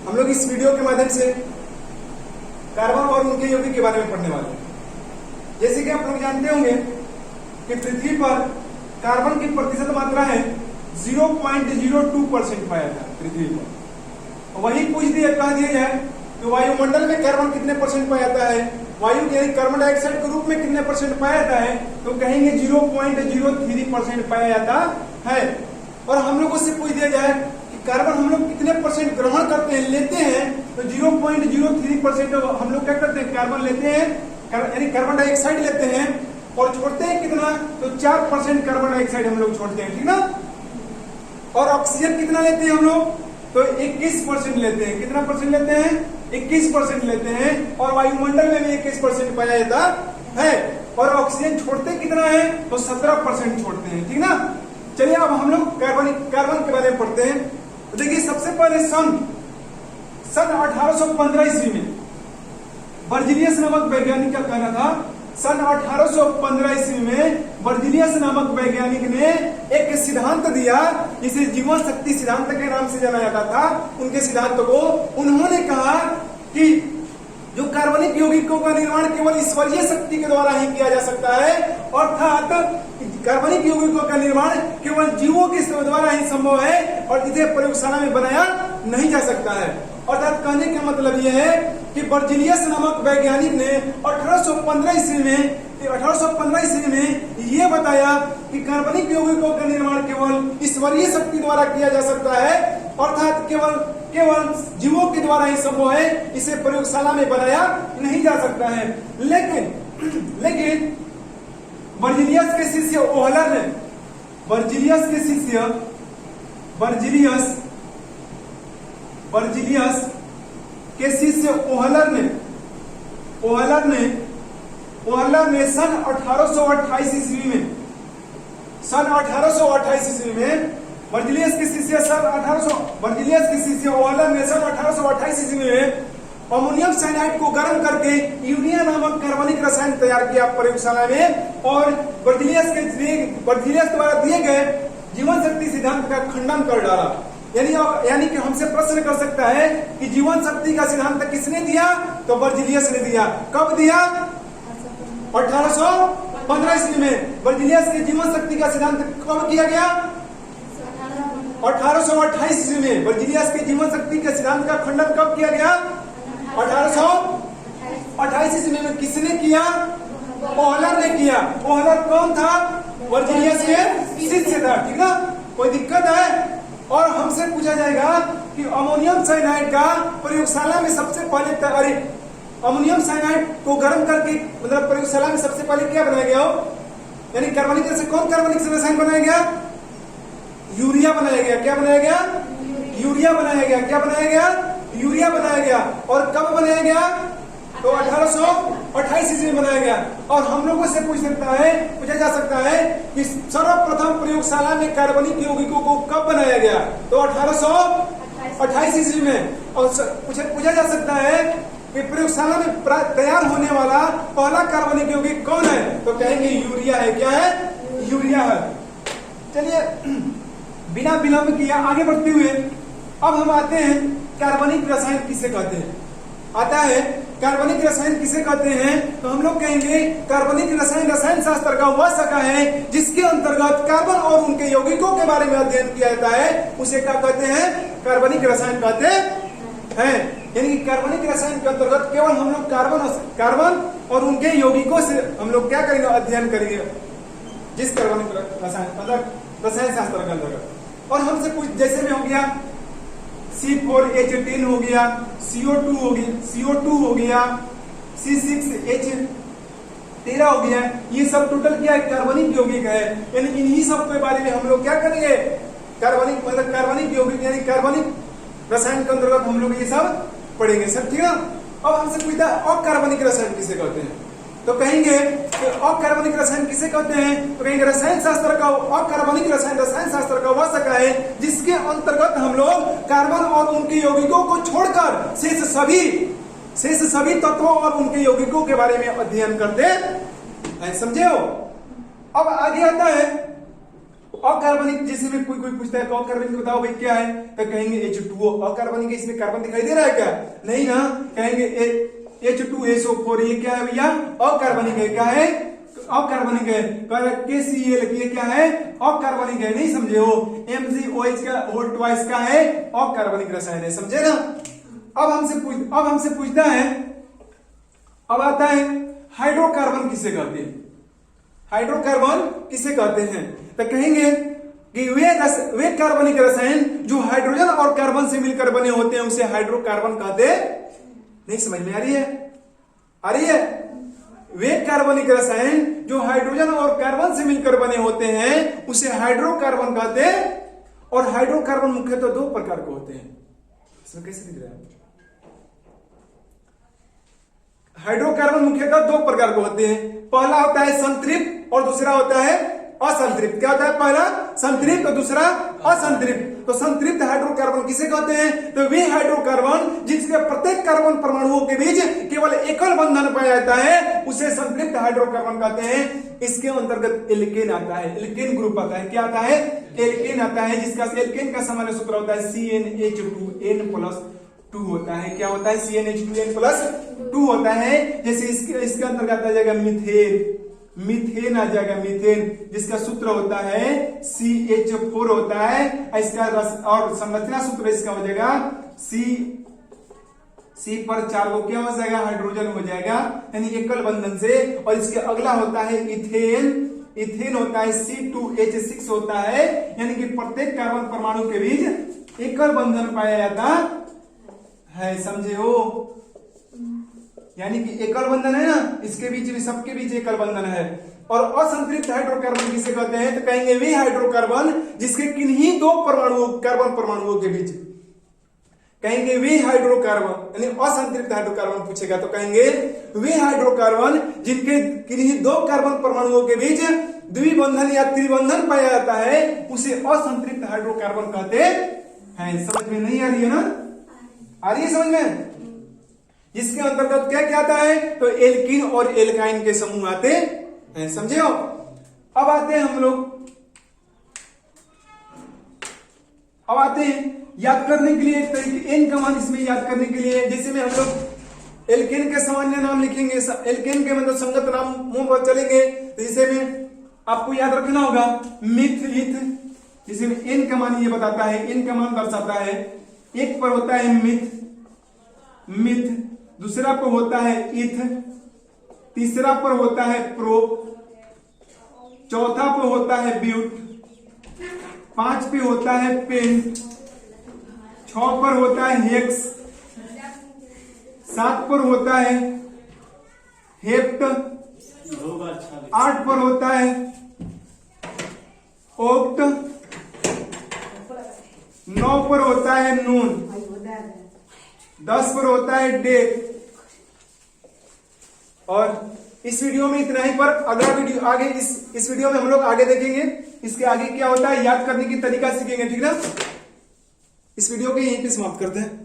हम लोग इस वीडियो के माध्यम से कार्बन और उनके यौगिक के बारे में पढ़ने वाले हैं। जैसे कि आप लोग जानते होंगे कि पृथ्वी पर कार्बन की प्रतिशत मात्रा है 0.02% पाया जाता है पृथ्वी पर। वही पूछ दिया कह दिया जाए कि वायुमंडल में कार्बन कितने परसेंट पाया जाता है, वायु के कार्बन डाइऑक्साइड के रूप में कितने परसेंट पाया जाता है, तो कहेंगे 0.03% पाया जाता है। और हम लोगों से पूछ दिया जाए कि कार्बन हम लोग कितने परसेंट ग्रहण करते हैं, लेते हैं, तो 0.03% हम लोग क्या करते हैं, कार्बन लेते हैं, यानी कार्बन डाइऑक्साइड लेते हैं, और छोड़ते हैं कितना, तो 4% कार्बन डाइऑक्साइड हम लोग छोड़ते हैं, ठीक ना। और ऑक्सीजन कितना लेते हैं हम लोग, तो 21% लेते हैं। कितना परसेंट लेते हैं, 21% लेते हैं। और वायुमंडल में भी 21% पाया जाता है। और ऑक्सीजन छोड़ते कितना है, तो 17% छोड़ते हैं, ठीक ना। चलिए अब हम लोग कार्बन के बारे में पढ़ते हैं। तो देखिए सबसे पहले सन 1815 ईस्वी में बर्जीलियस नामक वैज्ञानिक का कहना था, सन 1815 ईस्वी में बर्जीलियस नामक वैज्ञानिक ने एक सिद्धांत दिया जिसे जीवन शक्ति सिद्धांत के नाम से जाना जाता था। उनके सिद्धांत को उन्होंने कहा कि जो कार्बनिक यौगिकों का निर्माण केवल ईश्वरीय शक्ति के द्वारा ही किया जा सकता है, अर्थात कार्बनिक यौगिकों का निर्माण केवल जीवों के द्वारा ही संभव है और इसे प्रयोगशाला में बनाया नहीं जा सकता है। अर्थात कहने का मतलब यह है कि बर्जीलियस नामक वैज्ञानिक ने 1815 ईस्वी में यह बताया कि कार्बनिक यौगिकों का निर्माण केवल ईश्वरीय शक्ति द्वारा किया जा सकता है, अर्थात केवल जीवों के द्वारा ही संभव है, इसे प्रयोगशाला में बनाया नहीं जा सकता है। लेकिन बर्जीलियस के शिष्य ओहलर ने बर्जीलियस के शिष्य ओहलर ने सन 1828 ईस्वी में बर्जीलियस के शिष्य ओहलर ने सन 1828 ईस्वी में अमोनियम साइनाइड को गर्म करके यूरिया नामक कार्बनिक रसायन तैयार किया प्रयोगशाला में। और बर्जीलियस द्वारा दिए गए जीवन शक्ति सिद्धांत का खंडन कर डाला। यानी कि हमसे प्रश्न कर सकता है कि जीवन शक्ति का सिद्धांत किसने दिया, तो बर्जीलियस ने दिया। कब दिया, 1815 ईस्वी में। बर्जीलियस के जीवन शक्ति का सिद्धांत कब किया गया, 1828 ईस्वी में। बर्जीलियस के जीवन शक्ति के सिद्धांत का खंडन कब किया गया, 1828 ईस्वी में। किसने किया, ओहलर ने किया। ओहलर कौन था, बर्जीलियस के शिष्य था, ठीक ना। कोई दिक्कत है। और हमसे पूछा जाएगा कि अमोनियम साइनाइड का प्रयोगशाला में सबसे पहले अमोनियम साइनाइड को गर्म करके मतलब प्रयोगशाला में सबसे पहले क्या बनाया गया हो, यानी कार्बनिक कौन कार्बनिक रसायन बनाया गया, यूरिया बनाया गया। क्या बनाया गया, यूरिया बनाया गया। क्या बनाया गया, यूरिया बनाया गया। और कब बनाया गया, तो 1828 ईस्वी में बनाया गया। और हम लोगों से पूछा जा सकता है कि सर्वप्रथम प्रयोगशाला में कार्बनिक यौगिकों को कब बनाया गया, तो 1828 ईस्वी में। और पूछा जा सकता है कि प्रयोगशाला में तैयार होने वाला पहला कार्बनिक यौगिक कौन है, तो कहेंगे यूरिया है। क्या है, यूरिया है। चलिए बिना विलंब किए आगे बढ़ते हुए अब हम आते हैं कार्बनिक रसायन किसे कहते हैं। आता है कार्बनिक रसायन किसे कहते हैं, तो हम लोग कहेंगे कार्बनिक रसायन शास्त्र का वह शाखा है जिसके अंतर्गत कार्बन और उनके यौगिकों के बारे में अध्ययन किया जाता है। उसे क्या कहते हैं, कार्बनिक रसायन कहते हैं। यानी कि कार्बनिक रसायन के अंतर्गत केवल हम लोग कार्बन और उनके यौगिकों से हम लोग क्या करेंगे, अध्ययन करेंगे, जिस कार्बनिक रसायन शास्त्र के अंतर्गत। और हमसे कुछ जैसे में हो गया C4H10 हो गया, CO2 हो गया, C6H13 हो गया। ये सब टोटल क्या है, कार्बनिक यौगिक है। यानी इन्हीं सब के बारे में हम लोग क्या करेंगे, कार्बनिक यौगिक यानी कार्बनिक रसायन के अंतर्गत हम लोग ये सब पढ़ेंगे, सब ठीक है। अब हमसे पूछता है अकार्बनिक रसायन किसे कहते हैं, तो कहेंगे कि अकार्बनिक रसायन किसे कहते हैं, तो कहेंगे रसायन शास्त्र का अकार्बनिक रसायन शास्त्र का वह शाखा है जिसके अंतर्गत हम लोग कार्बन और उनके यौगिकों को छोड़कर शेष सभी तत्वों और उनके यौगिकों के बारे में अध्ययन करते हैं। समझे हो। अब आगे आता है अकार्बनिक जैसे में कोई पूछता है अकार्बनिक बताओ भाई क्या है, तो कहेंगे H2O। अकार्बनिक है, इसमें कार्बन दिखाई दे रहा है क्या? नहीं ना, कहेंगे H2SO4। ये क्या है भैया? अकार्बनिक है। क्या है? अकार्बनिक है। KCl ये क्या है? अकार्बनिक है। नहीं समझे हो? MgOH का होल ट्वाइस का है अकार्बनिक रसायन है। समझे ना? अब हमसे पूछता है, अब आता है हाइड्रोकार्बन किसे कहते हैं? हाइड्रोकार्बन किसे कहते हैं? तो कहेंगे कि वे कार्बनिक रसायन जो हाइड्रोजन और कार्बन से मिलकर बने होते हैं उसे हाइड्रोकार्बन कहते हैं। नहीं समझ में आ रही है? आ रही है? वे कार्बनिक रसायन जो हाइड्रोजन और कार्बन से मिलकर बने होते हैं उसे हाइड्रोकार्बन कहते हैं। और हाइड्रोकार्बन मुख्यतः दो प्रकार के होते हैं। इसमें कैसे दिख रहा है? हाइड्रोकार्बन मुख्यतः दो प्रकार के होते हैं। पहला होता है संतृप्त और दूसरा होता है असंतृप्त। क्या होता है? पहला संतृप्त और दूसरा असंतृप्त। तो संतृप्त हाइड्रोकार्बन किसे कहते हैं? तो वे हाइड्रोकार्बन जिसके प्रत्येक कार्बन परमाणुओं के बीच केवल एकल बंधन पाया जाता है उसे संतृप्त हाइड्रोकार्बन कहते हैं। इसके अंतर्गत एल्केन आता है, एल्केन ग्रुप आता है। क्या आता है? एल्केन आता है, जिसका एल्केन का सामान्य सूत्र होता है CnH2n+2 होता है। क्या होता है? CnH2n+2 होता है। जैसे इसके अंतर्गत आ जाएगा मीथेन, मीथेन आ जाएगा, मीथेन जिसका सूत्र होता है CH4 होता है। इसका और संरचना सूत्र इसका हो जाएगा C पर 4 को क्या हो जाएगा? हाइड्रोजन हो जाएगा, यानी एकल बंधन से। और इसके अगला होता है इथेन, इथेन होता है C2H6 होता है, यानी कि प्रत्येक कार्बन परमाणु के बीच एकल बंधन पाया जाता है। समझे हो? यानी कि एकल बंधन है ना, इसके बीच में सबके बीच एकल बंधन है। और असंतृप्त हाइड्रोकार्बन किसे कहते हैं? तो कहेंगे वे हाइड्रोकार्बन जिसके किन्हीं दो परमाणुओं कार्बन परमाणुओं के बीच, कहेंगे वे हाइड्रोकार्बन यानी असंतृप्त हाइड्रोकार्बन पूछेगा तो कहेंगे वे हाइड्रोकार्बन जिनके किन्हीं दो कार्बन परमाणुओं के बीच द्विबंधन या त्रिबंधन पाया जाता है उसे असंतृप्त हाइड्रोकार्बन कहते हैं। समझ में नहीं आ रही है ना? आ रही है समझ में? इसके अंतर्गत क्या क्या आता है? तो एल्कीन और एल्काइन के समूह आते हैं। समझे हो? अब आते हैं हम लोग, अब आते हैं याद करने के लिए एक तरीके एन का मान इसमें याद करने के लिए। जैसे में हम लोग एल्केन के सामान्य नाम लिखेंगे, एल्केन के मतलब संगत नाम मुंह पर चलेंगे। तो जैसे में आपको याद रखना होगा मिथ, इथ, जैसे में एन का मान ये बताता है, एन का मान दर्शाता है। एक पर होता है मिथ, मिथ, दूसरा पर होता है इथ, तीसरा पर होता है प्रो, चौथा पर होता है ब्यूट, 5 पे होता है पेंट, 6 पर होता है हेक्स, 7 पर होता है हेप्ट, 8 पर होता है ओक्ट, 9 पर होता है नून, 10 पर होता है डेक। और इस वीडियो में इतना ही, पर अगला वीडियो आगे इस वीडियो में हम लोग आगे देखेंगे इसके आगे क्या होता है, याद करने की तरीका सीखेंगे। ठीक ना? इस वीडियो को यहीं पे समाप्त करते हैं।